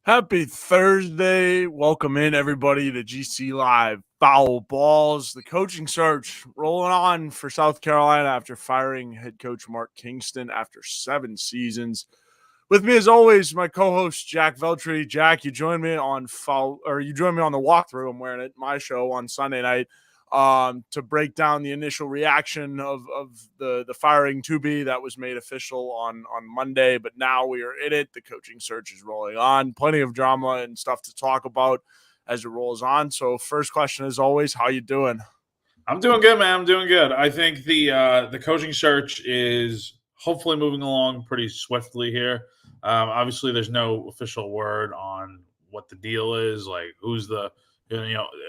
Happy Thursday. Welcome in, everybody, to GC Live Fowl Balls. The coaching search rolling on for South Carolina after firing head coach Mark Kingston after 7 seasons. With me, as always, my co-host Jack Veltri. Jack, you joined me on you joined me on the walkthrough. I'm wearing it, my show on Sunday night, to break down the initial reaction of the firing to be that was made official on Monday. But now we are in it. The coaching search is rolling on. Plenty of drama and stuff to talk about as it rolls on. So first question, as always, how you doing? I'm doing good, man. I'm doing good. I think the coaching search is hopefully moving along pretty swiftly here. Obviously, there's no official word on what the deal is. Like,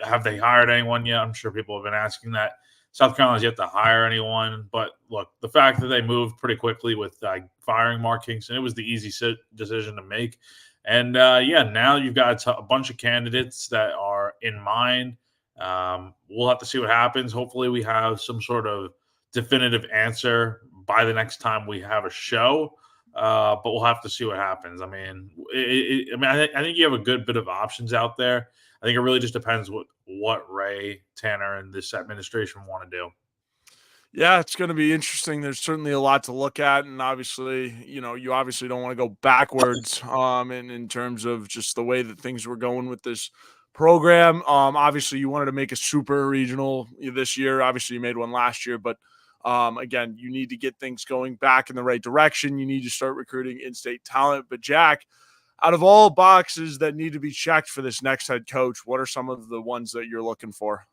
have they hired anyone yet? I'm sure people have been asking that. South Carolina's yet to hire anyone. But look, the fact that they moved pretty quickly with firing Mark Kingston, it was the easy decision to make. And now you've got a bunch of candidates that are in mind. We'll have to see what happens. Hopefully, we have some sort of definitive answer by the next time we have a show. But we'll have to see what happens. I mean, I think you have a good bit of options out there. I think it really just depends what Ray, Tanner, and this administration want to do. Yeah, it's going to be interesting. There's certainly a lot to look at, and obviously, you obviously don't want to go backwards in terms of just the way that things were going with this program. Obviously, you wanted to make a super regional this year. Obviously, you made one last year, but again, you need to get things going back in the right direction. You need to start recruiting in-state talent. But Jack, out of all boxes that need to be checked for this next head coach, what are some of the ones that you're looking for?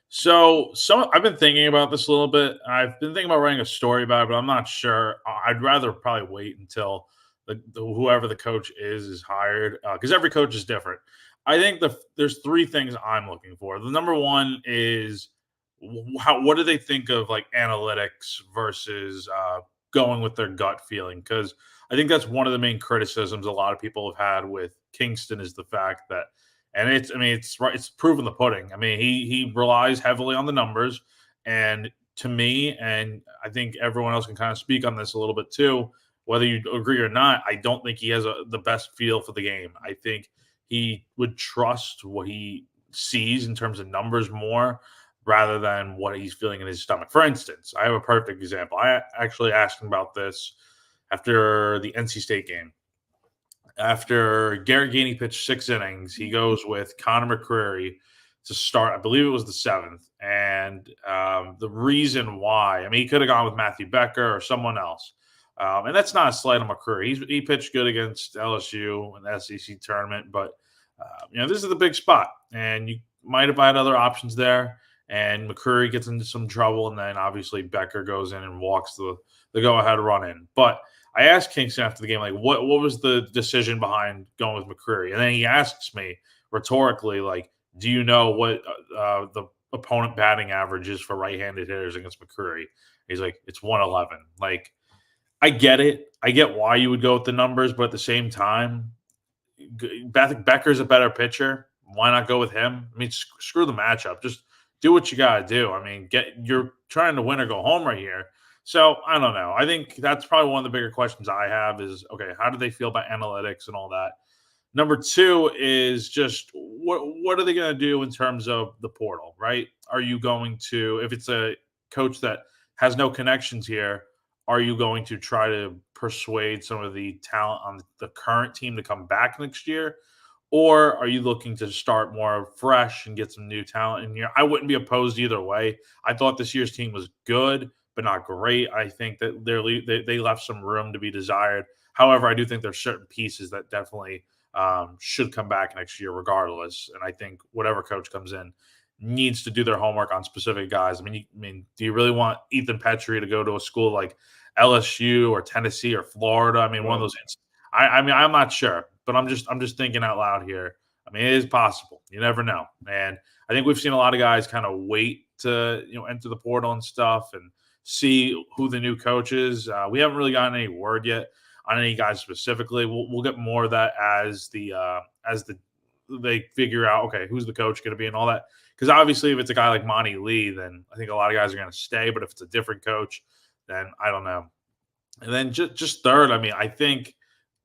So I've been thinking about this a little bit. I've been thinking about writing a story about it, but I'm not sure. I'd rather probably wait until whoever the coach is hired, because every coach is different. I think there's 3 things I'm looking for. The number one is what do they think of like analytics versus going with their gut feeling? Because I think that's one of the main criticisms a lot of people have had with Kingston is the fact that, and it's proof in the pudding. I mean, he relies heavily on the numbers, and to me, and I think everyone else can kind of speak on this a little bit too, whether you agree or not. I don't think he has the best feel for the game. I think he would trust what he sees in terms of numbers more rather than what he's feeling in his stomach. For instance, I have a perfect example. I actually asked him about this after the NC State game. After Garrett Gainey pitched 6 innings, he goes with Connor McCreary to start. I believe it was the 7th. And the reason why, I mean, he could have gone with Matthew Becker or someone else. And that's not a slight on McCreary. He pitched good against LSU in the SEC tournament, but this is the big spot, and you might have had other options there. And McCreary gets into some trouble, and then obviously Becker goes in and walks the go-ahead run in. But I asked Kingston after the game, like, what was the decision behind going with McCreary? And then he asks me rhetorically, like, do you know what the opponent batting average is for right-handed hitters against McCreary? He's like, it's 111. Like, I get it. I get why you would go with the numbers, but at the same time, Becker's a better pitcher. Why not go with him? I mean, screw the matchup. Just do what you got to do. I mean, you're trying to win or go home right here. So I don't know. I think that's probably one of the bigger questions I have is, okay, how do they feel about analytics and all that? Number 2 is just what are they going to do in terms of the portal, right? Are you going to, if it's a coach that has no connections here, are you going to try to persuade some of the talent on the current team to come back next year? Or are you looking to start more fresh and get some new talent in here? I wouldn't be opposed either way. I thought this year's team was good, but not great. I think that they left some room to be desired. However, I do think there's certain pieces that definitely should come back next year regardless. And I think whatever coach comes in needs to do their homework on specific guys. I mean, do you really want Ethan Petrie to go to a school like LSU or Tennessee or Florida? I mean, one of those. I'm not sure, but I'm just thinking out loud here. I mean, it is possible. You never know. And I think we've seen a lot of guys kind of wait to enter the portal and stuff and see who the new coach is. We haven't really gotten any word yet on any guys specifically. We'll get more of that as they figure out, okay, who's the coach going to be and all that. Because obviously, if it's a guy like Monty Lee, then I think a lot of guys are going to stay. But if it's a different coach, then I don't know. And then just third, I mean, I think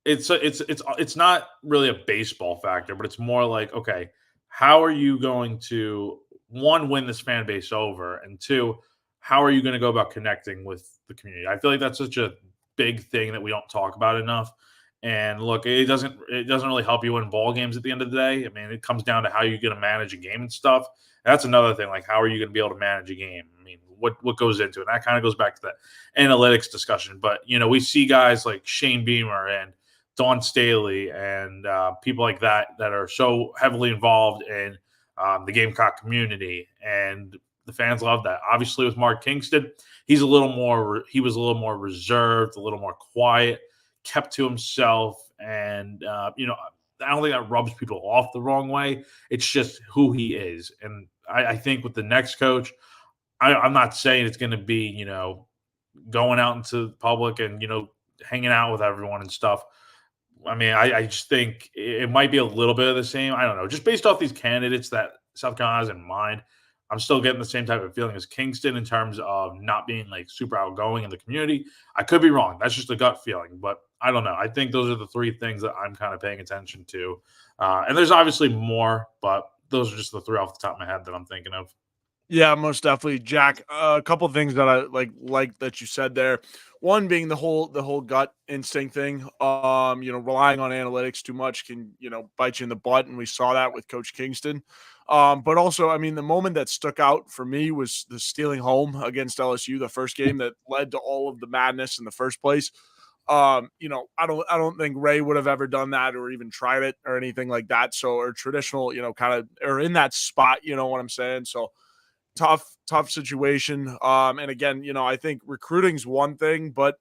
it's not really a baseball factor, but it's more like, okay, how are you going to, one, win this fan base over, and two, how are you going to go about connecting with the community? I feel like that's such a big thing that we don't talk about enough. And look, it doesn't really help you win ball games at the end of the day. I mean, it comes down to how you're going to manage a game and stuff. That's another thing. Like, how are you going to be able to manage a game? I mean, what goes into it? And that kind of goes back to that analytics discussion. But we see guys like Shane Beamer and Dawn Staley and people like that are so heavily involved in the Gamecock community, and the fans love that. Obviously, with Mark Kingston, he was a little more reserved, a little more quiet, kept to himself, and I don't think that rubs people off the wrong way. It's just who he is, and I think with the next coach, I'm not saying it's going to be going out into the public and hanging out with everyone and stuff. I mean, I just think it might be a little bit of the same. I don't know. Just based off these candidates that South Carolina has in mind, I'm still getting the same type of feeling as Kingston in terms of not being like super outgoing in the community. I could be wrong. That's just a gut feeling, but I don't know. I think those are the three things that I'm kind of paying attention to. And there's obviously more, but those are just the three off the top of my head that I'm thinking of. Yeah, most definitely, Jack. A couple of things that I like that you said there. One being the whole gut instinct thing. Relying on analytics too much can bite you in the butt, and we saw that with Coach Kingston. But also, I mean, the moment that stuck out for me was the stealing home against LSU, the first game that led to all of the madness in the first place. I don't think Ray would have ever done that or even tried it or anything like that. So, or traditional, kind of, or in that spot, you know what I'm saying? So tough situation. And again, I think recruiting's one thing, but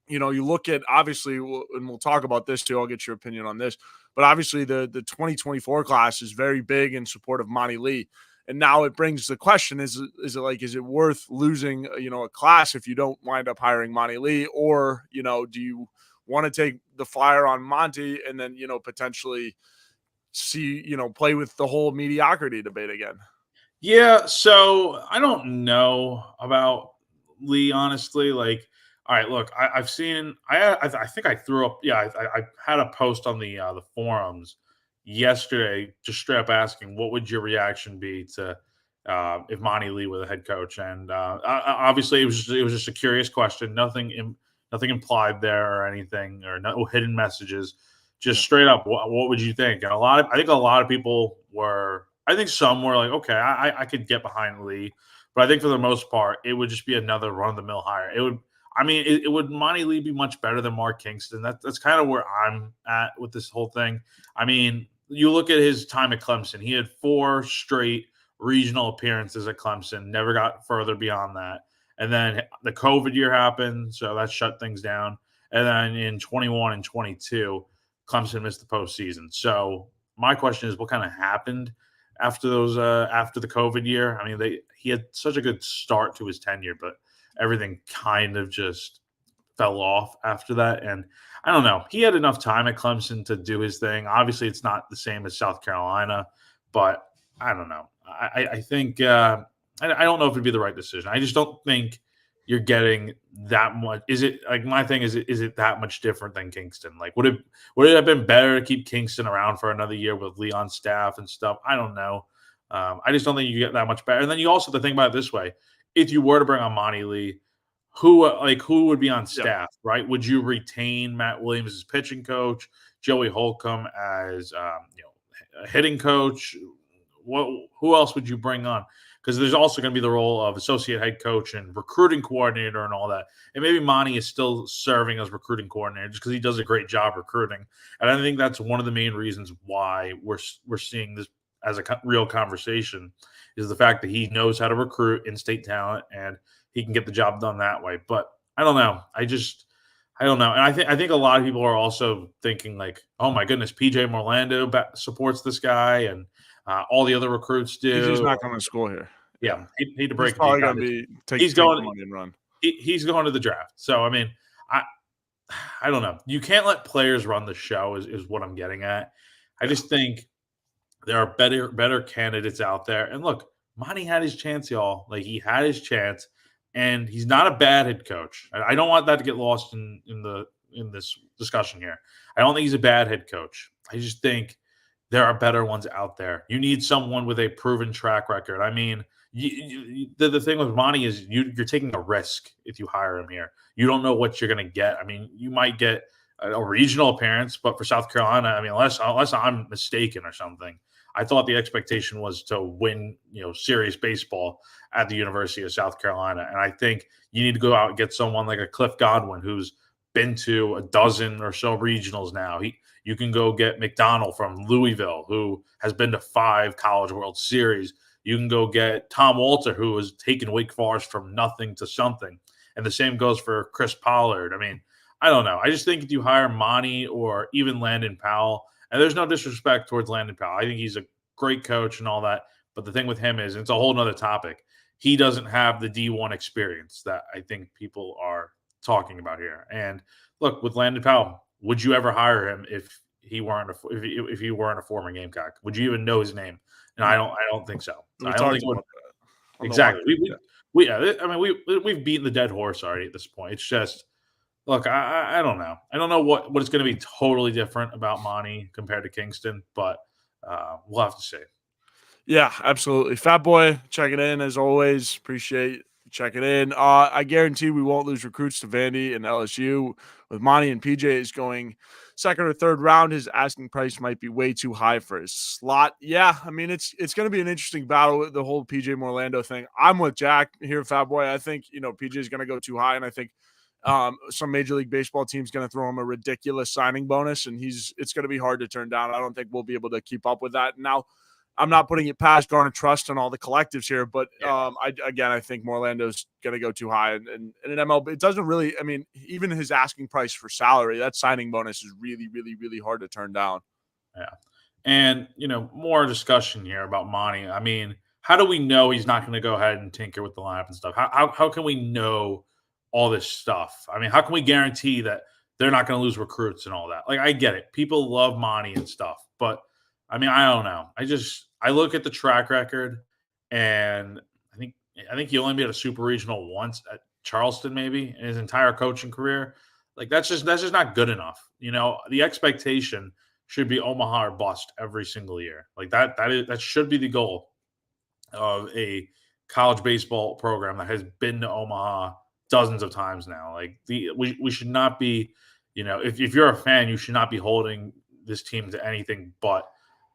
you look at obviously, and we'll talk about this too. I'll get your opinion on this, but obviously the 2024 class is very big in support of Monty Lee. And now it brings the question: is it worth losing a class if you don't wind up hiring Monty Lee, or do you want to take the flyer on Monty and then potentially see play with the whole mediocrity debate again? Yeah, so I don't know about Lee, honestly. Like, all right, look, I've seen. I think I threw up. Yeah, I had a post on the forums yesterday, just straight up asking, what would your reaction be to if Monty Lee were the head coach? And obviously, it was just a curious question. Nothing implied there or anything, or no hidden messages. Just Yeah. straight up, what would you think? And I think a lot of people were. I think some were like, okay, I could get behind Lee, but I think for the most part, it would just be another run of the mill hire. It would, I mean, it would Monty Lee be much better than Mark Kingston? That's kind of where I'm at with this whole thing. I mean, you look at his time at Clemson; he had 4 straight regional appearances at Clemson, never got further beyond that. And then the COVID year happened, so that shut things down. And then in 21 and 22, Clemson missed the postseason. So my question is, what kind of happened after the COVID year? I mean, he had such a good start to his tenure, but everything kind of just fell off after that. And I don't know. He had enough time at Clemson to do his thing. Obviously, it's not the same as South Carolina, but I don't know. I think I don't know if it'd be the right decision. I just don't think you're getting that much. Is it like my thing? Is it that much different than Kingston? Like, would it have been better to keep Kingston around for another year with Lee on staff and stuff? I don't know. I just don't think you get that much better. And then you also have to think about it this way: if you were to bring on Monty Lee, who would be on Yeah. staff, right? Would you retain Matt Williams as pitching coach, Joey Holcomb as a hitting coach? Who else would you bring on? Because there's also going to be the role of associate head coach and recruiting coordinator and all that. And maybe Monty is still serving as recruiting coordinator just because he does a great job recruiting. And I think that's one of the main reasons why we're seeing this as a real conversation, is the fact that he knows how to recruit in-state talent and he can get the job done that way. But I don't know. I don't know. And I think a lot of people are also thinking like, oh my goodness, PJ Morlando supports this guy, and all the other recruits PJ's do. not coming to school here. Yeah, Yeah. hate to He's break it to you probably gonna guys. be He's take the going. money and run. He's going to the draft. So I mean, I I don't know. You can't let players run the show. Is what I'm getting at. I Yeah. just think there are better candidates out there. And look, Monty had his chance, y'all. Like, he had his chance, and he's not a bad head coach. I don't want that to get lost in the in this discussion here. I don't think he's a bad head coach. I just think there are better ones out there. You need someone with a proven track record. I mean, the thing with Monty is you're taking a risk if you hire him here. You don't know what you're going to get. I mean, you might get a regional appearance, but for South Carolina, I mean, unless I'm mistaken or something, I thought the expectation was to win, serious baseball at the University of South Carolina. And I think you need to go out and get someone like a Cliff Godwin who's been to a dozen or so regionals now. You can go get McDonald from Louisville, who has been to 5 College World Series. You can go get Tom Walter, who has taken Wake Forest from nothing to something. And the same goes for Chris Pollard. I mean, I don't know. I just think if you hire Monty or even Landon Powell, and there's no disrespect towards Landon Powell, I think he's a great coach and all that. But the thing with him is, it's a whole nother topic. He doesn't have the D1 experience that I think people are talking about here. And look, with Landon Powell, would you ever hire him if he weren't a former Gamecock? Would you even know his name? And I don't think so. I don't think it would. Exactly. We've beaten the dead horse already at this point. It's just, look, I don't know. I don't know what is going to be totally different about Monty compared to Kingston, but we'll have to see. Yeah, absolutely. Fat Boy, checking in as always. Appreciate checking in. I guarantee we won't lose recruits to Vandy and LSU. With Monty and PJ is going second or third round, his asking price might be way too high for his slot. Yeah, I mean, it's going to be an interesting battle with the whole PJ Morlando thing. I'm with Jack here, Fat Boy. I think, PJ is going to go too high, and I think some Major League Baseball team's going to throw him a ridiculous signing bonus, and it's going to be hard to turn down. I don't think we'll be able to keep up with that. Now, I'm not putting it past Garner Trust and all the collectives here, but I think Morlando's going to go too high. And in an MLB, it doesn't really, I mean, even his asking price for salary, that signing bonus is really, really, really hard to turn down. Yeah. And, more discussion here about Monty. I mean, how do we know he's not going to go ahead and tinker with the lineup and stuff? How can we know all this stuff? I mean, how can we guarantee that they're not going to lose recruits and all that? Like, I get it. People love Monty and stuff, but I mean, I don't know. I look at the track record, and I think he only made a super regional once at Charleston, maybe in his entire coaching career. Like that's just not good enough. The expectation should be Omaha or bust every single year. Like that should be the goal of a college baseball program that has been to Omaha dozens of times now. Like we should not be, if you're a fan, you should not be holding this team to anything but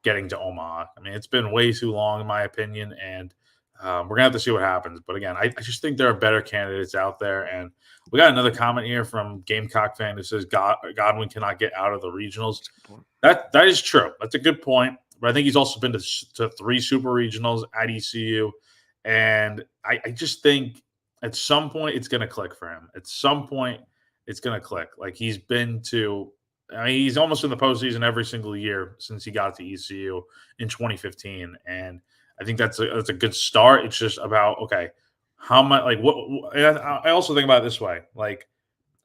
getting to Omaha. I mean, it's been way too long, in my opinion, and we're going to have to see what happens. But again, I just think there are better candidates out there. And we got another comment here from Gamecock fan who says Godwin cannot get out of the regionals. That is true. That's a good point. But I think he's also been to 3 super regionals at ECU. And I just think at some point it's going to click for him. At some point it's going to click. Like he's been to he's almost in the postseason every single year since he got to ECU in 2015, and I think that's a good start. It's just about how much I also think about it this way, like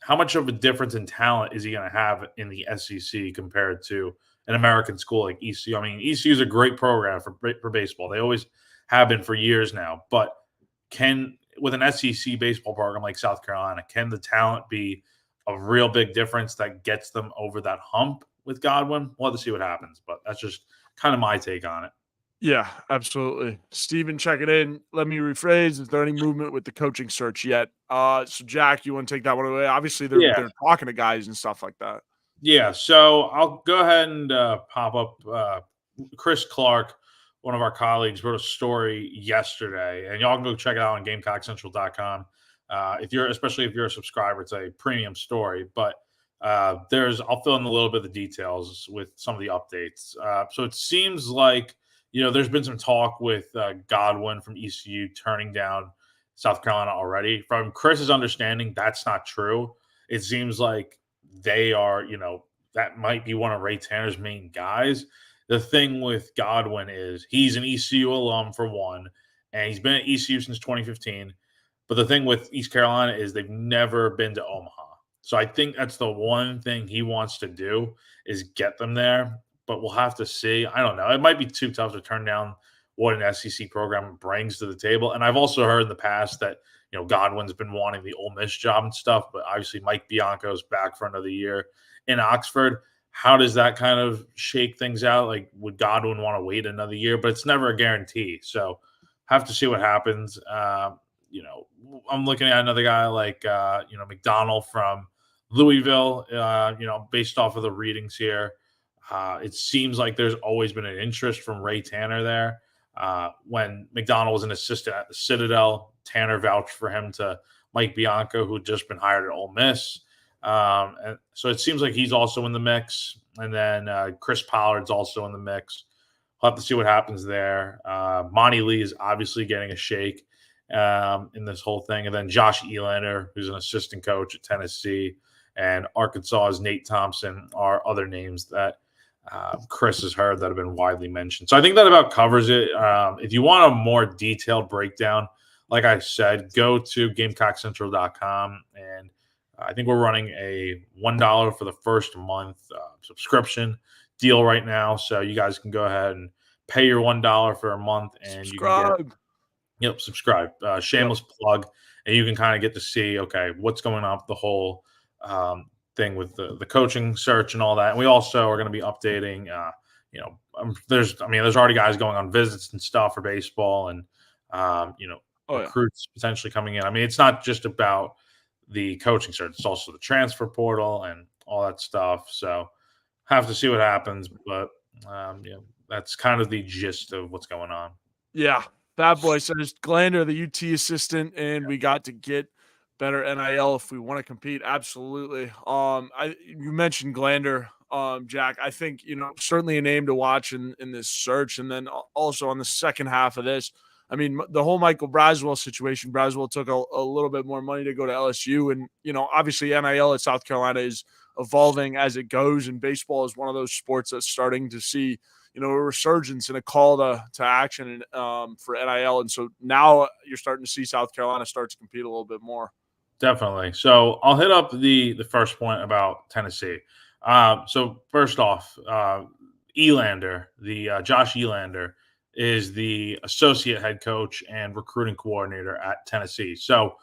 how much of a difference in talent is he going to have in the SEC compared to an American school like ECU? I mean, ECU is a great program for baseball. They always have been for years now, but with an SEC baseball program like South Carolina, can the talent be a real big difference that gets them over that hump with Godwin? We'll have to see what happens, but that's just kind of my take on it. Yeah, absolutely. Steven, check it in. Let me rephrase. Is there any movement with the coaching search yet? So Jack, you want to take that one away? Obviously, they're talking to guys and stuff like that. Yeah, so I'll go ahead and pop up Chris Clark, one of our colleagues, wrote a story yesterday, and y'all can go check it out on GamecockCentral.com. Especially if you're a subscriber, it's a premium story, but I'll fill in a little bit of the details with some of the updates. So it seems like, there's been some talk with Godwin from ECU turning down South Carolina already. From Chris's understanding, that's not true. It seems like they are, that might be one of Ray Tanner's main guys. The thing with Godwin is he's an ECU alum for one, and he's been at ECU since 2015. But the thing with East Carolina is they've never been to Omaha. So I think that's the one thing he wants to do is get them there. But we'll have to see. I don't know. It might be too tough to turn down what an SEC program brings to the table. And I've also heard in the past that Godwin's been wanting the Ole Miss job and stuff, but obviously Mike Bianco's back for another year in Oxford. How does that kind of shake things out? Like, would Godwin want to wait another year? But it's never a guarantee. So have to see what happens. I'm looking at another guy like, McDonald from Louisville, based off of the readings here. It seems like there's always been an interest from Ray Tanner there. When McDonald was an assistant at the Citadel, Tanner vouched for him to Mike Bianco, who had just been hired at Ole Miss. And so it seems like he's also in the mix. And then Chris Pollard's also in the mix. We'll have to see what happens there. Monty Lee is obviously getting a shake in this whole thing. And then Josh Elander, who's an assistant coach at Tennessee, and Arkansas's Nate Thompson are other names that Chris has heard that have been widely mentioned. So I think that about covers it. If you want a more detailed breakdown, like I said, go to GamecockCentral.com, and I think we're running a $1 for the first month subscription deal right now. So you guys can go ahead and pay your $1 for a month, and Subscribe. you can get subscribe. Shameless plug, and you can kind of get to see what's going on with the whole thing with the coaching search and all that. And we also are going to be updating. There's already guys going on visits and stuff for baseball, and recruits potentially coming in. I mean, it's not just about the coaching search; it's also the transfer portal and all that stuff. So have to see what happens, but that's kind of the gist of what's going on. Yeah, Bad Boy says Glander, the UT assistant, and we got to get better NIL if we want to compete. Absolutely. You mentioned Glander, Jack. I think certainly a name to watch in this search, and then also on the second half of this. I mean, the whole Michael Braswell situation. Braswell took a little bit more money to go to LSU, and obviously NIL at South Carolina is evolving as it goes, and baseball is one of those sports that's starting to see a resurgence and a call to action for NIL. And so now you're starting to see South Carolina start to compete a little bit more. Definitely. So I'll hit up the first point about Tennessee. So first off, Elander, Josh Elander, is the associate head coach and recruiting coordinator at Tennessee. So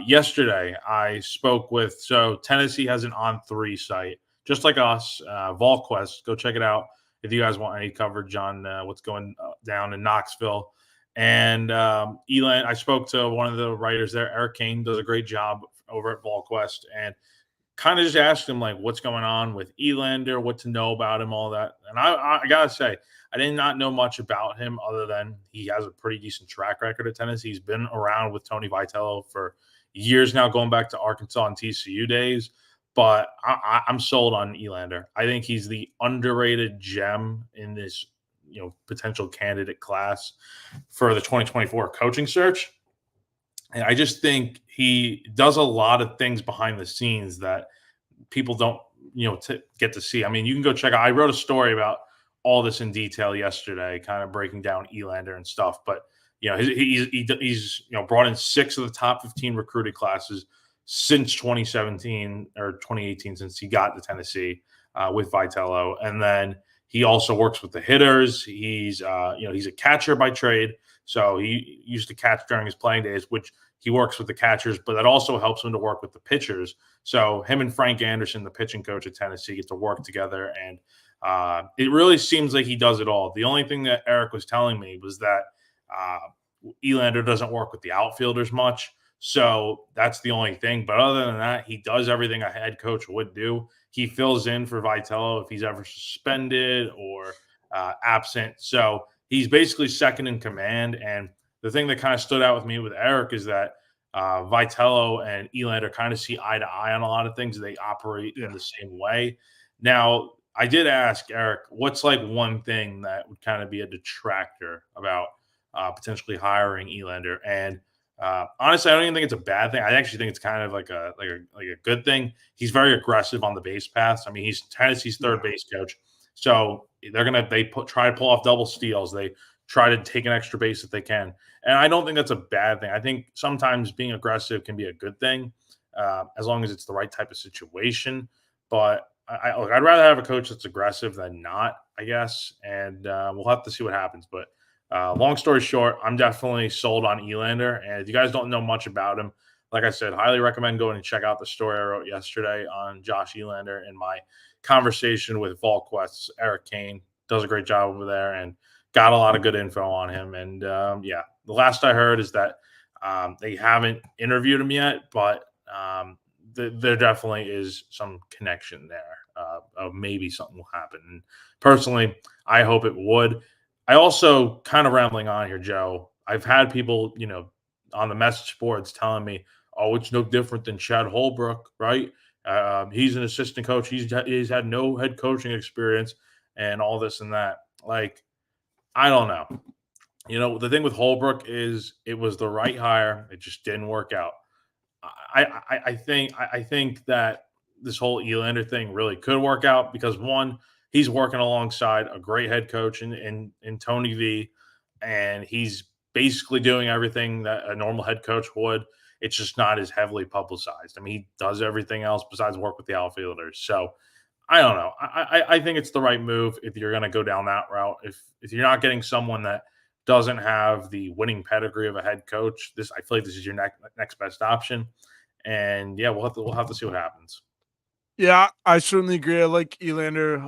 yesterday I spoke with, Tennessee has an On3 site, just like us, VolQuest. Go check it out if you guys want any coverage on what's going down in Knoxville. And I spoke to one of the writers there, Eric Kane, does a great job over at VolQuest, and kind of just asked him what's going on with Elander, what to know about him, all that. And I gotta say, I did not know much about him other than he has a pretty decent track record at Tennessee. He's been around with Tony Vitello for years now, going back to Arkansas and TCU days. But I'm sold on Elander. I think he's the underrated gem in this potential candidate class for the 2024 coaching search. And I just think he does a lot of things behind the scenes that people don't, get to see. I mean, you can go check out, I wrote a story about all this in detail yesterday, kind of breaking down Elander and stuff. But, he's brought in 6 of the top 15 recruited classes since 2017 or 2018, since he got to Tennessee with Vitello. And then he also works with the hitters. He's a catcher by trade. So he used to catch during his playing days, which he works with the catchers, but that also helps him to work with the pitchers. So him and Frank Anderson, the pitching coach at Tennessee, get to work together. And it really seems like he does it all. The only thing that Eric was telling me was that Elander doesn't work with the outfielders much. So that's the only thing. But other than that, he does everything a head coach would do. He fills in for Vitello if he's ever suspended or absent. So he's basically second in command. And the thing that kind of stood out with me with Eric is that Vitello and Elander kind of see eye to eye on a lot of things. They operate in the same way. Now, I did ask Eric, what's one thing that would kind of be a detractor about potentially hiring Elander? And honestly, I don't even think it's a bad thing. I actually think it's kind of like a good thing. He's very aggressive on the base paths. I mean, he's Tennessee's third base coach, so try to pull off double steals. They try to take an extra base if they can, and I don't think that's a bad thing. I think sometimes being aggressive can be a good thing, as long as it's the right type of situation. But I'd rather have a coach that's aggressive than not, I guess. And we'll have to see what happens. But Long story short, I'm definitely sold on Elander. And if you guys don't know much about him, like I said, highly recommend going and check out the story I wrote yesterday on Josh Elander and my conversation with VolQuest's Eric Kane. Does a great job over there and got a lot of good info on him. And yeah, the last I heard is that they haven't interviewed him yet, but there definitely is some connection there of maybe something will happen. And personally, I hope it would. I also kind of rambling on here, Joe. I've had people, on the message boards telling me, "Oh, it's no different than Chad Holbrook, right? He's an assistant coach. He's had no head coaching experience, and all this and that." Like, I don't know. The thing with Holbrook is it was the right hire. It just didn't work out. I think that this whole Elander thing really could work out because one, he's working alongside a great head coach in Tony V, and he's basically doing everything that a normal head coach would. It's just not as heavily publicized. I mean, he does everything else besides work with the outfielders. So I don't know. I think it's the right move if you're going to go down that route. If you're not getting someone that doesn't have the winning pedigree of a head coach, I feel like this is your next best option. And yeah, we'll have to see what happens. Yeah, I certainly agree. I like Elander.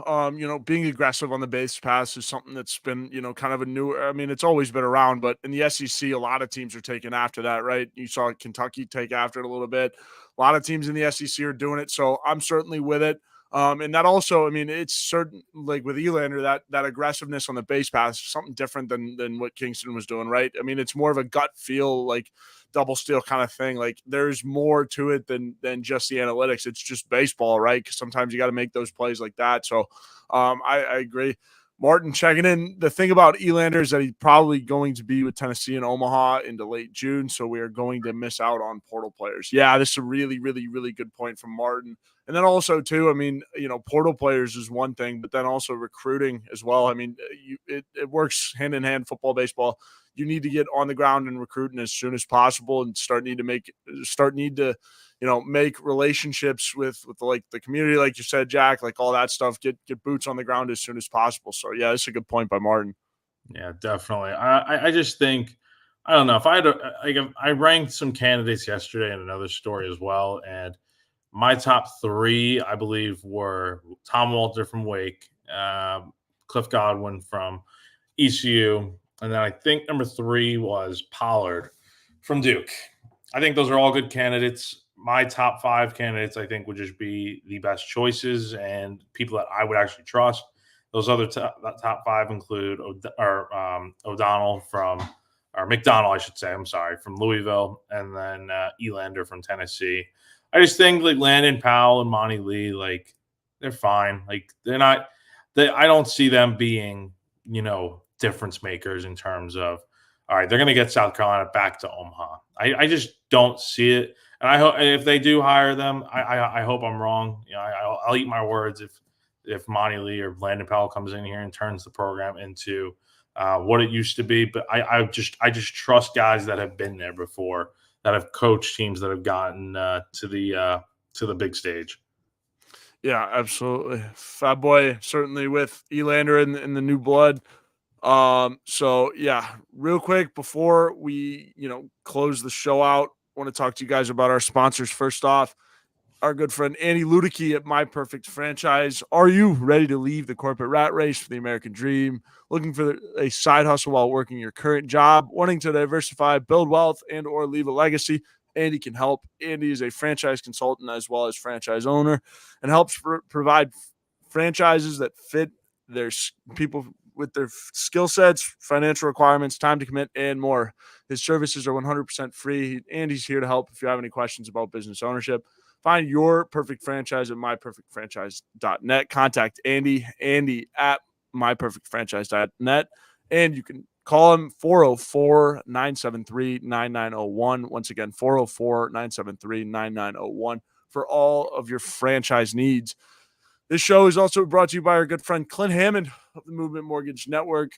Being aggressive on the base pass is something that's been, kind of a new. I mean, it's always been around, but in the SEC, a lot of teams are taking after that, right? You saw Kentucky take after it a little bit. A lot of teams in the SEC are doing it, so I'm certainly with it. And that also, I mean, it's certain like with Elander that aggressiveness on the base pass is something different than what Kingston was doing, right? I mean, it's more of a gut feel, like double steal kind of thing. Like there's more to it than just the analytics. It's just baseball, right? Because sometimes you got to make those plays like that. So I agree. Martin checking in. The thing about Elander is that he's probably going to be with Tennessee and Omaha into late June. So we are going to miss out on portal players. Yeah, this is a really, really, really good point from Martin. And then also, too, I mean, portal players is one thing, but then also recruiting as well. I mean, it works hand in hand, football, baseball. You need to get on the ground and recruiting as soon as possible and make relationships with like the community, like you said, Jack, like all that stuff, get boots on the ground as soon as possible. So yeah, that's a good point by Martin. Yeah, definitely. I just think I don't know if I had I ranked some candidates yesterday in another story as well, and my top three I believe were Tom Walter from Wake, Cliff Godwin from ECU, and then I think number three was Pollard from Duke. I think those are all good candidates. My top five candidates, I think, would just be the best choices and people that I would actually trust. Those other top five include O'Donnell or McDonald, I should say. I'm sorry, from Louisville, and then Elander from Tennessee. I just think like Landon Powell and Monty Lee, like they're fine. Like they're not. I don't see them being difference makers in terms of all right, they're going to get South Carolina back to Omaha. I just don't see it. And I hope if they do hire them, I hope I'm wrong. I'll eat my words if Monty Lee or Landon Powell comes in here and turns the program into what it used to be. But I just trust guys that have been there before, that have coached teams that have gotten to the big stage. Yeah, absolutely. Fat Boy certainly with Elander in the new blood. So yeah, real quick before we, close the show out, I want to talk to you guys about our sponsors. First off, our good friend Andy Luedecke at My Perfect Franchise. Are you ready to leave the corporate rat race for the American dream? Looking for a side hustle while working your current job? Wanting to diversify, build wealth, and or leave a legacy? Andy can help. Andy is a franchise consultant as well as franchise owner and helps provide franchises that fit their people with their skill sets, financial requirements, time to commit, and more. His services are 100% free, and he's here to help if you have any questions about business ownership. Find your perfect franchise at myperfectfranchise.net. Contact Andy at myperfectfranchise.net, and you can call him 404-973-9901. Once again, 404-973-9901 for all of your franchise needs. This show is also brought to you by our good friend Clint Hammond of the Movement Mortgage Network.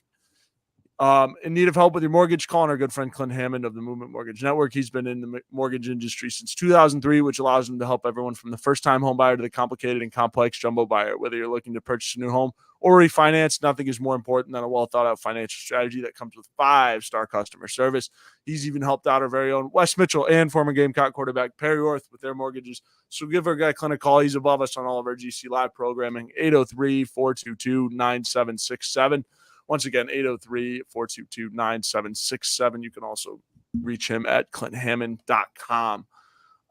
In need of help with your mortgage, call on our good friend Clint Hammond of the Movement Mortgage Network. He's been in the mortgage industry since 2003, which allows him to help everyone from the first-time home buyer to the complicated and complex jumbo buyer. Whether you're looking to purchase a new home or refinance. Nothing is more important than a well-thought-out financial strategy that comes with 5-star customer service. He's even helped out our very own Wes Mitchell and former Gamecock quarterback Perry Orth with their mortgages. So give our guy Clint a call. He's above us on all of our GC Live programming, 803-422-9767. Once again, 803-422-9767. You can also reach him at clint.hammond.com.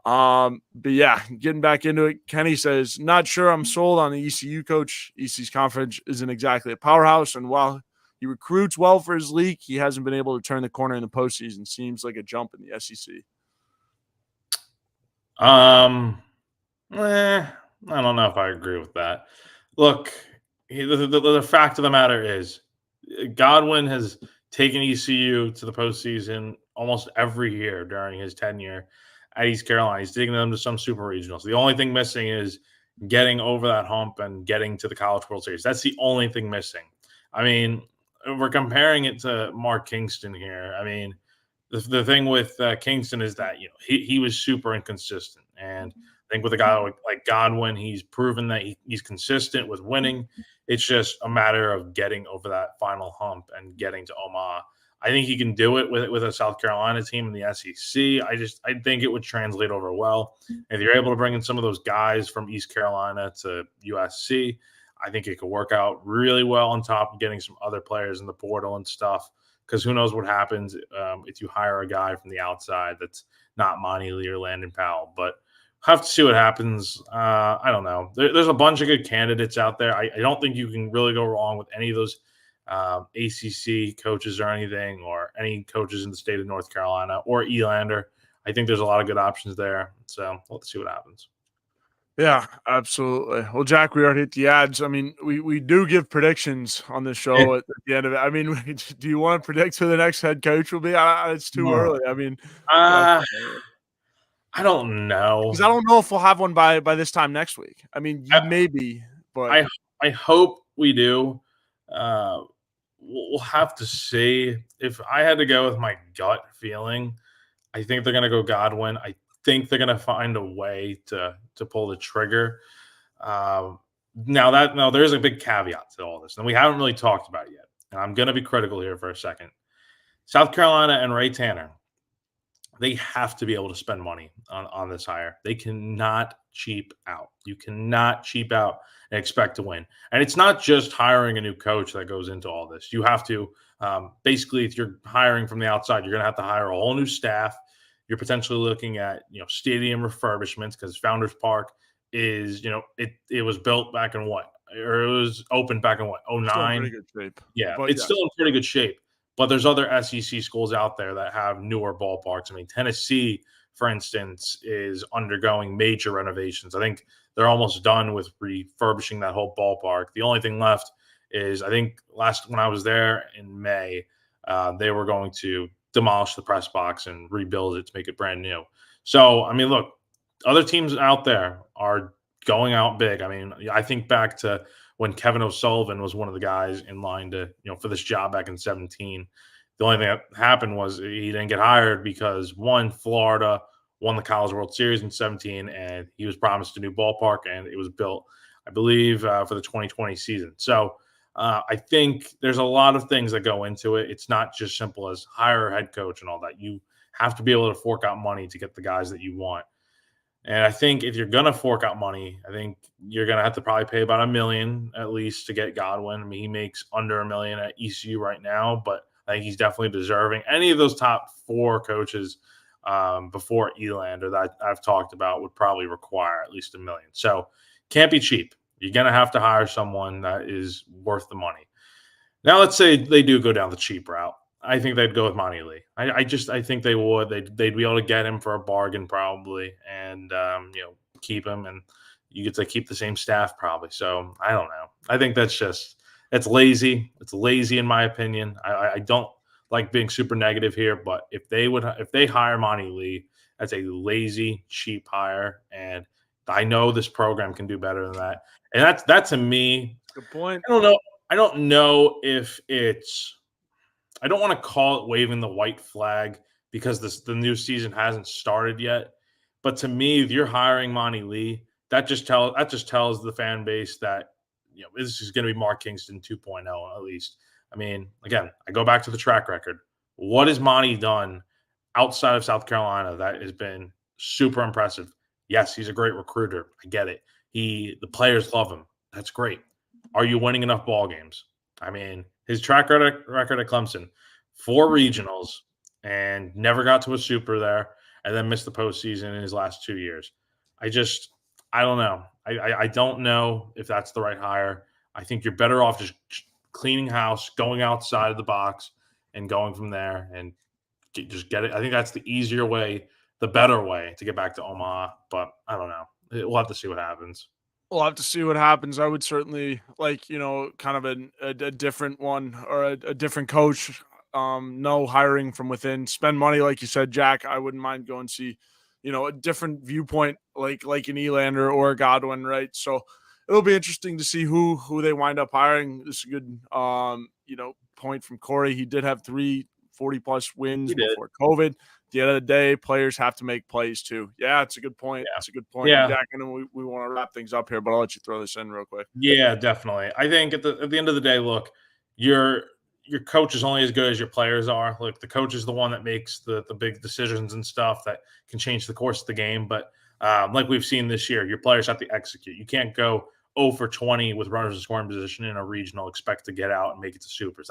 But yeah, getting back into it, Kenny says, not sure I'm sold on the ECU coach. EC's conference isn't exactly a powerhouse, and while he recruits well for his league, he hasn't been able to turn the corner in the postseason. Seems like a jump in the SEC. I don't know if I agree with that. Look, the fact of the matter is, Godwin has taken ECU to the postseason almost every year during his tenure at East Carolina. He's taking them to some super regionals. The only thing missing is getting over that hump and getting to the College World Series. That's the only thing missing. I mean, we're comparing it to Mark Kingston here. I mean, the thing with Kingston is that he was super inconsistent, and I think with a guy like Godwin, he's proven that he's consistent with winning. It's just a matter of getting over that final hump and getting to Omaha. I think he can do it with a South Carolina team in the SEC. I think it would translate over well. If you're able to bring in some of those guys from East Carolina to USC, I think it could work out really well on top of getting some other players in the portal and stuff. Because who knows what happens if you hire a guy from the outside that's not Monty Lee or Landon Powell. But have to see what happens. I don't know. There's a bunch of good candidates out there. I don't think you can really go wrong with any of those ACC coaches or anything, or any coaches in the state of North Carolina or Elander. I think there's a lot of good options there. So let's see what happens. Yeah, absolutely. Well, Jack, we already hit the ads. I mean, we do give predictions on this show at the end of it. I mean, do you want to predict who the next head coach will be? It's too early. I mean, I don't know, because I don't know if we'll have one by this time next week. I mean, maybe, but I hope we do. We'll have to see. If I had to go with my gut feeling, I think they're going to go Godwin. I think they're going to find a way to pull the trigger. Now there's a big caveat to all this, and we haven't really talked about it yet. And I'm going to be critical here for a second. South Carolina and Ray Tanner, they have to be able to spend money on this hire. They cannot cheap out. You cannot cheap out and expect to win. And it's not just hiring a new coach that goes into all this. You have to basically, if you're hiring from the outside, you're going to have to hire a whole new staff. You're potentially looking at stadium refurbishments, because Founders Park is it was built back in what, or it was opened back in what, 09? Pretty good shape. Yeah, it's still in pretty good shape. But there's other SEC schools out there that have newer ballparks. I mean, Tennessee, for instance, is undergoing major renovations. I think they're almost done with refurbishing that whole ballpark. The only thing left is, I think when I was there in May, they were going to demolish the press box and rebuild it to make it brand new. So, I mean, look, other teams out there are going out big. I mean, I think back to when Kevin O'Sullivan was one of the guys in line to, for this job back in 2017. The only thing that happened was he didn't get hired because, one, Florida won the College World Series in 2017, and he was promised a new ballpark, and it was built, I believe, for the 2020 season. So I think there's a lot of things that go into it. It's not just simple as hire a head coach and all that. You have to be able to fork out money to get the guys that you want. And I think if you're going to fork out money, I think you're going to have to probably pay about $1 million at least to get Godwin. I mean, he makes under $1 million at ECU right now, but I think he's definitely deserving. Any of those top 4 coaches before Elander that I've talked about would probably require at least $1 million. So can't be cheap. You're going to have to hire someone that is worth the money. Now, let's say they do go down the cheap route. I think they'd go with Monty Lee. I think they would. They'd be able to get him for a bargain probably, and keep him, and you get to keep the same staff probably. So I don't know. I think it's lazy. It's lazy in my opinion. I don't like being super negative here, but if they hire Monty Lee, that's a lazy, cheap hire, and I know this program can do better than that. And that to me, good point. I don't know if it's. I don't want to call it waving the white flag because the new season hasn't started yet. But to me, if you're hiring Monty Lee, that just tells the fan base that this is going to be Mark Kingston 2.0 at least. I mean, again, I go back to the track record. What has Monty done outside of South Carolina that has been super impressive? Yes, he's a great recruiter. I get it. The players love him. That's great. Are you winning enough ball games? I mean, his track record at Clemson, 4 regionals and never got to a super there, and then missed the postseason in his last 2 years. I don't know. I don't know if that's the right hire. I think you're better off just cleaning house, going outside of the box, and going from there and just get it. I think that's the easier way, the better way to get back to Omaha. But I don't know. We'll have to see what happens. We'll have to see what happens. I would certainly like, kind of a different one or a different coach. No hiring from within. Spend money, like you said, Jack. I wouldn't mind going see, a different viewpoint, like an Elander or a Godwin, right? So it'll be interesting to see who they wind up hiring. This is a good, point from Corey. He did have 3 40-plus wins before COVID. At the end of the day, players have to make plays too. Yeah, it's a good point. Yeah. It's a good point. Yeah. Jack, I know we want to wrap things up here, but I'll let you throw this in real quick. Yeah, definitely. I think at the end of the day, look, your coach is only as good as your players are. Look, the coach is the one that makes the big decisions and stuff that can change the course of the game. But like we've seen this year, your players have to execute. You can't go 0 for 20 with runners in scoring position in a regional, expect to get out and make it to supers.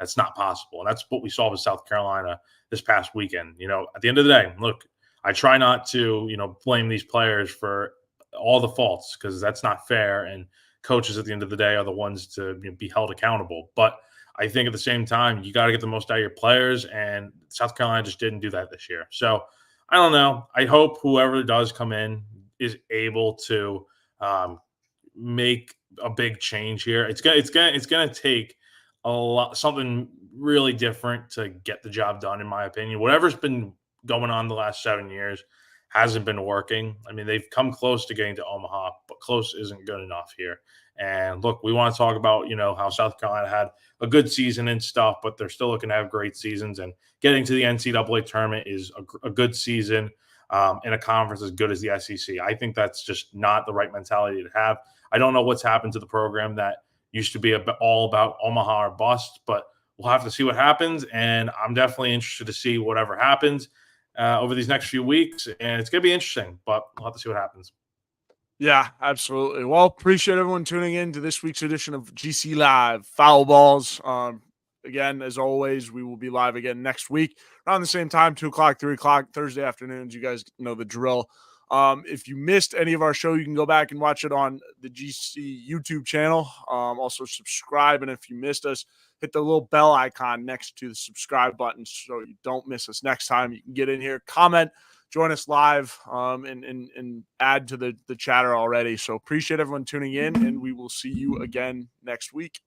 That's not possible. And that's what we saw with South Carolina this past weekend. At the end of the day, look, I try not to, blame these players for all the faults because that's not fair. And coaches at the end of the day are the ones to be held accountable. But I think at the same time, you got to get the most out of your players. And South Carolina just didn't do that this year. So I don't know. I hope whoever does come in is able to make a big change here. It's gonna take something really different to get the job done, in my opinion. Whatever's been going on the last 7 years hasn't been working. I mean, they've come close to getting to Omaha, but close isn't good enough here. And look, we want to talk about, how South Carolina had a good season and stuff, but they're still looking to have great seasons. And getting to the NCAA tournament is a good season in a conference as good as the SEC. I think that's just not the right mentality to have. I don't know what's happened to the program that used to be all about Omaha or bust, but we'll have to see what happens. And I'm definitely interested to see whatever happens over these next few weeks. And it's going to be interesting, but we'll have to see what happens. Yeah, absolutely. Well, appreciate everyone tuning in to this week's edition of GC Live Fowl Balls. Again, as always, we will be live again next week around the same time, 2 o'clock, 3 o'clock, Thursday afternoons. You guys know the drill. If you missed any of our show, you can go back and watch it on the GC YouTube channel. Also subscribe. And if you missed us, hit the little bell icon next to the subscribe button so you don't miss us next time. You can get in here, comment, join us live, and add to the chatter already. So appreciate everyone tuning in, and we will see you again next week.